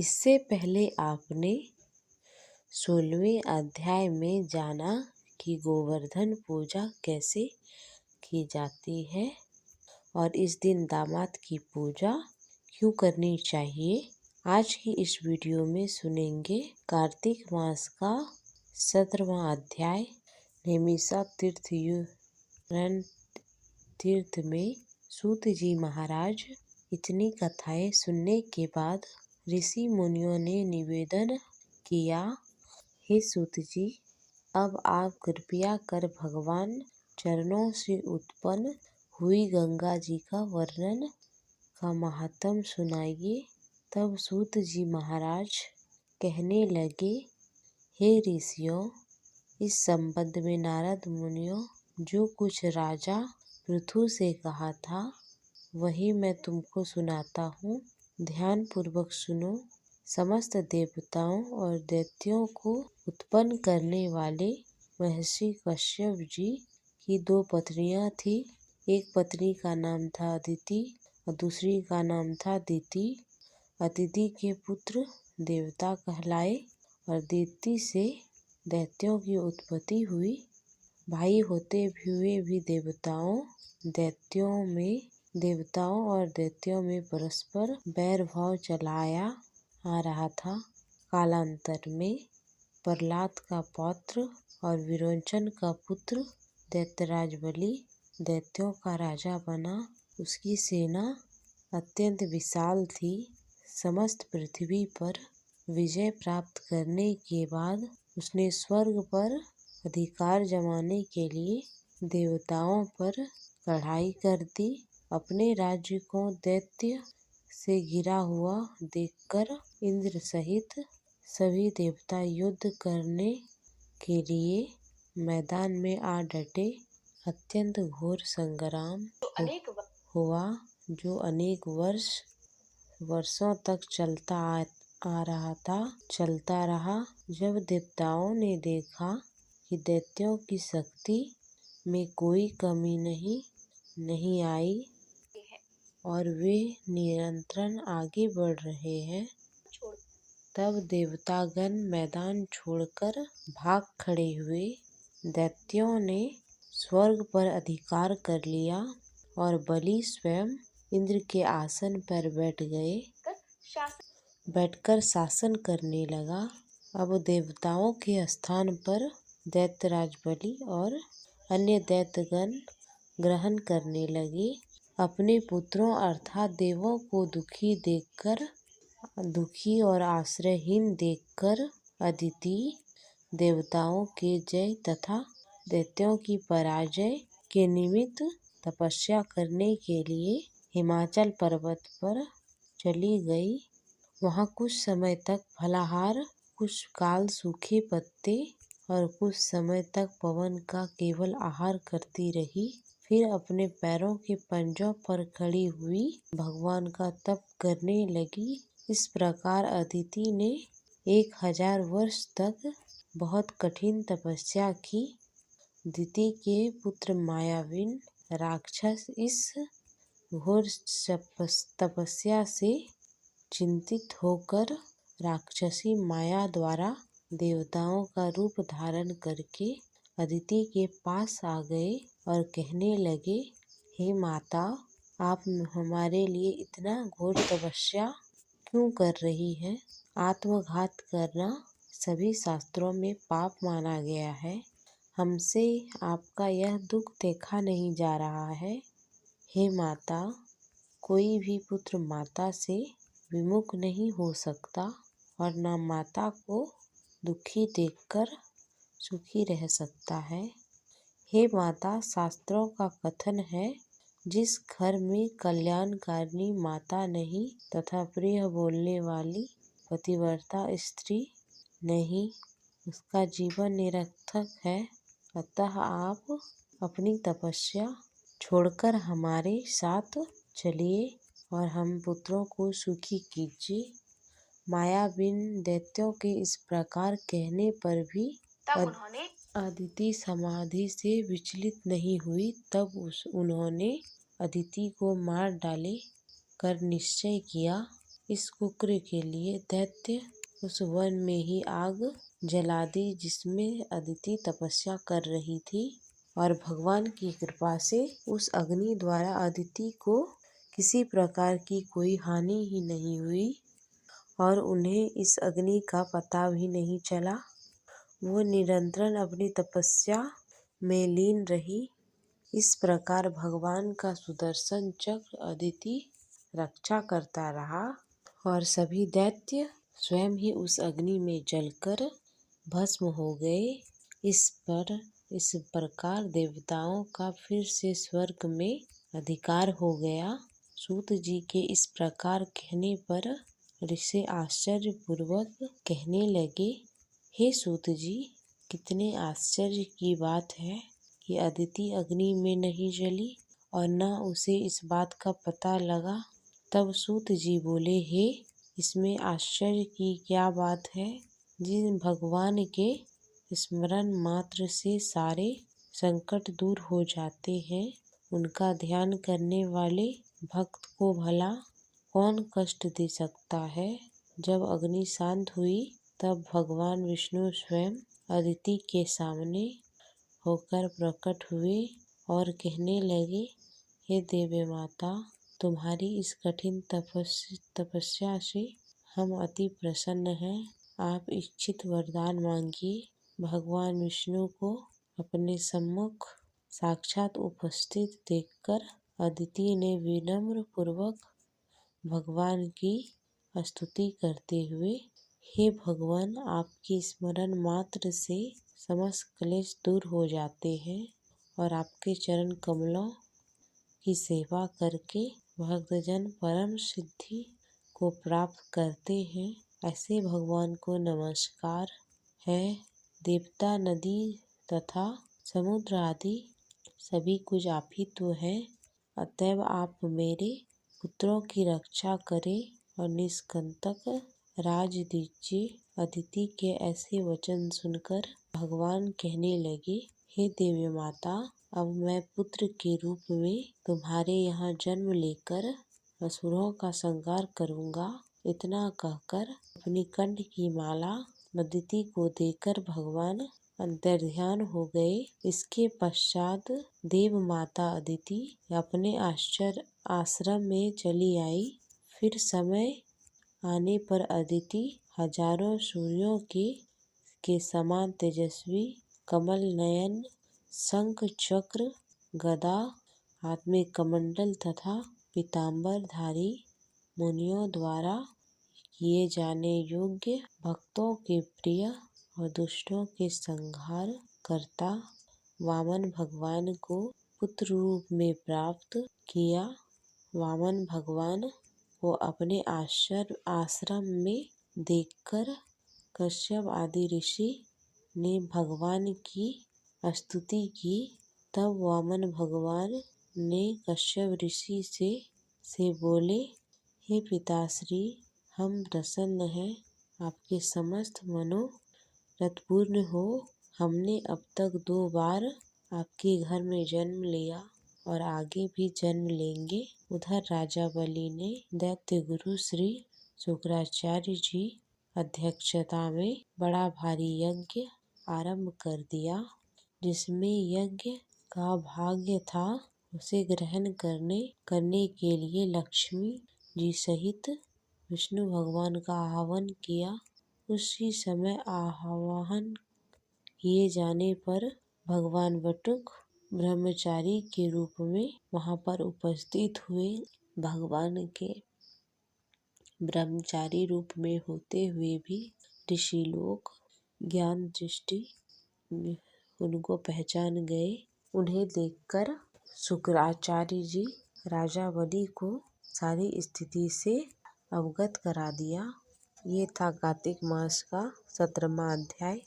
इससे पहले आपने 16वें अध्याय में जाना कि गोवर्धन पूजा कैसे की जाती है और इस दिन दामाद की पूजा क्यों करनी चाहिए। आज की इस वीडियो में सुनेंगे कार्तिक मास का 17वां अध्याय नैमिषारण्य तीर्थ में सूत जी महाराज। इतनी कथाएं सुनने के बाद ऋषि मुनियों ने निवेदन किया, हे सूत जी, अब आप कृपया कर भगवान चरणों से उत्पन्न हुई गंगा जी का वर्णन का महात्म सुनाइए। तब सूत जी महाराज कहने लगे, हे ऋषियों, इस संबंध में नारद मुनियों जो कुछ राजा पृथु से कहा था वही मैं तुमको सुनाता हूँ। ध्यान पूर्वक सुनो। समस्त देवताओं और दैत्यों को उत्पन्न करने वाले महर्षि कश्यप जी की 2 पत्नियां थी। एक पत्नी का नाम था अदिति और दूसरी का नाम था दिति। अदिति के पुत्र देवता कहलाए और दिति से दैत्यों की उत्पत्ति हुई। भाई होते हुए भी देवताओं और दैत्यों में परस्पर बैर भाव चलाया आ रहा था। कालांतर में प्रहलाद का पौत्र और विरोचन का पुत्र दैत्यराज बलि दैत्यों का राजा बना। उसकी सेना अत्यंत विशाल थी। समस्त पृथ्वी पर विजय प्राप्त करने के बाद उसने स्वर्ग पर अधिकार जमाने के लिए देवताओं पर चढ़ाई कर दी। अपने राज्य को दैत्य से घिरा हुआ देखकर इंद्र सहित सभी देवता युद्ध करने के लिए मैदान में आ डटे। अत्यंत घोर संग्राम हुआ जो अनेक वर्षों तक चलता रहा। जब देवताओं ने देखा कि दैत्यों की शक्ति में कोई कमी नहीं आई और वे निरंतर आगे बढ़ रहे हैं, तब देवतागण मैदान छोड़कर भाग खड़े हुए। दैत्यों ने स्वर्ग पर अधिकार कर लिया और बलि स्वयं इंद्र के आसन पर बैठकर शासन करने लगा। अब देवताओं के स्थान पर दैत्यराज बलि और अन्य दैत्यगण ग्रहण करने लगे। अपने पुत्रों अर्थात देवों को दुखी और आश्रयहीन देखकर अदिति देवताओं के जय तथा दैत्यों की पराजय के निमित्त तपस्या करने के लिए हिमाचल पर्वत पर चली गई। वहाँ कुछ समय तक फलाहार, कुछ काल सूखे पत्ते और कुछ समय तक पवन का केवल आहार करती रही। फिर अपने पैरों के पंजों पर खड़ी हुई भगवान का तप करने लगी। इस प्रकार अदिति ने 1000 वर्ष तक बहुत कठिन तपस्या की। दिति के पुत्र मायावीन राक्षस इस घोर तपस्या से चिंतित होकर राक्षसी माया द्वारा देवताओं का रूप धारण करके अदिति के पास आ गए और कहने लगे, हे माता, आप हमारे लिए इतना घोर तपस्या क्यों कर रही हैं? आत्मघात करना सभी शास्त्रों में पाप माना गया है। हमसे आपका यह दुख देखा नहीं जा रहा है। हे माता, कोई भी पुत्र माता से विमुख नहीं हो सकता और न माता को दुखी देखकर सुखी रह सकता है। हे माता, शास्त्रों का कथन है, जिस घर में कल्याणकारिणी माता नहीं तथा प्रिय बोलने वाली पतिव्रता स्त्री नहीं, उसका जीवन निरर्थक है। अतः आप अपनी तपस्या छोड़कर हमारे साथ चलिए और हम पुत्रों को सुखी कीजिए। मायावीन दैत्यों के इस प्रकार कहने पर भी अदिति समाधि से विचलित नहीं हुई। तब उन्होंने अदिति को मार डाले कर निश्चय किया, इस कुक्र के लिए दैत्य उस वन में ही आग जला दी जिसमें अदिति तपस्या कर रही थी, और भगवान की कृपा से उस अग्नि द्वारा अदिति को किसी प्रकार की कोई हानि ही नहीं हुई और उन्हें इस अग्नि का पता भी नहीं चला। वो निरंतर अपनी तपस्या में लीन रही। इस प्रकार भगवान का सुदर्शन चक्र अदिति रक्षा करता रहा और सभी दैत्य स्वयं ही उस अग्नि में जलकर भस्म हो गए। इस प्रकार देवताओं का फिर से स्वर्ग में अधिकार हो गया। सूत जी के इस प्रकार कहने पर ऋषि आश्चर्य पूर्वक कहने लगे, हे सूत जी, कितने आश्चर्य की बात है कि अदिति अग्नि में नहीं जली और न उसे इस बात का पता लगा। तब सूत जी बोले, हे, इसमें आश्चर्य की क्या बात है। जिन भगवान के स्मरण मात्र से सारे संकट दूर हो जाते हैं, उनका ध्यान करने वाले भक्त को भला कौन कष्ट दे सकता है। जब अग्नि शांत हुई तब भगवान विष्णु स्वयं अदिति के सामने होकर प्रकट हुए और कहने लगे, हे देवी माता, तुम्हारी इस कठिन तपस्या से हम अति प्रसन्न हैं। आप इच्छित वरदान मांगिए। भगवान विष्णु को अपने सम्मुख साक्षात उपस्थित देखकर अदिति ने विनम्र पूर्वक भगवान की स्तुति करते हुए, हे भगवान, आपके स्मरण मात्र से समस्त क्लेश दूर हो जाते हैं और आपके चरण कमलों की सेवा करके भक्तजन परम सिद्धि को प्राप्त करते हैं। ऐसे भगवान को नमस्कार है। देवता, नदी तथा समुद्र आदि सभी कुछ आप ही तो हैं। अतएव आप मेरे पुत्रों की रक्षा करें और निष्कंटक राज दीजिए। अदिति के ऐसे वचन सुनकर भगवान कहने लगे, हे देवी माता, अब मैं पुत्र के रूप में तुम्हारे यहाँ जन्म लेकर असुरों का संहार करूँगा। इतना कहकर अपनी कंठ की माला अदिति को देकर भगवान अंतर्ध्यान हो गए। इसके पश्चात देव माता अदिति अपने आश्रम में चली आई। फिर समय आने पर अदिति हजारों सूर्यों के समान तेजस्वी, कमल नयन, शंख चक्र गदा, हाथ में कमंडल तथा पीतांबर धारी, मुनियों द्वारा किए जाने योग्य, भक्तों के प्रिय और दुष्टों के संहार करता वामन भगवान को पुत्र रूप में प्राप्त किया। वामन भगवान को अपने आश्रम में देखकर कश्यप आदि ऋषि ने भगवान की स्तुति की। तब वामन भगवान ने कश्यप ऋषि से बोले, हे पिताश्री, हम प्रसन्न हैं, आपके समस्त मनोरथ पूर्ण हो। हमने अब तक 2 बार आपके घर में जन्म लिया और आगे भी जन्म लेंगे। उधर राजा बलि ने दैत्य गुरु श्री शुक्राचार्य जी अध्यक्षता में बड़ा भारी यज्ञ आरंभ कर दिया। जिसमें यज्ञ का भाग्य था उसे ग्रहण करने के लिए लक्ष्मी जी सहित विष्णु भगवान का आह्वान किया। उसी समय आह्वान किए जाने पर भगवान बटुक ब्रह्मचारी के रूप में वहां पर उपस्थित हुए। भगवान के ब्रह्मचारी रूप में होते हुए भी ऋषि लोग ज्ञान दृष्टि उनको पहचान गए। उन्हें देखकर शुक्राचार्य जी राजा बलि को सारी स्थिति से अवगत करा दिया। ये था कार्तिक मास का 17वां अध्याय।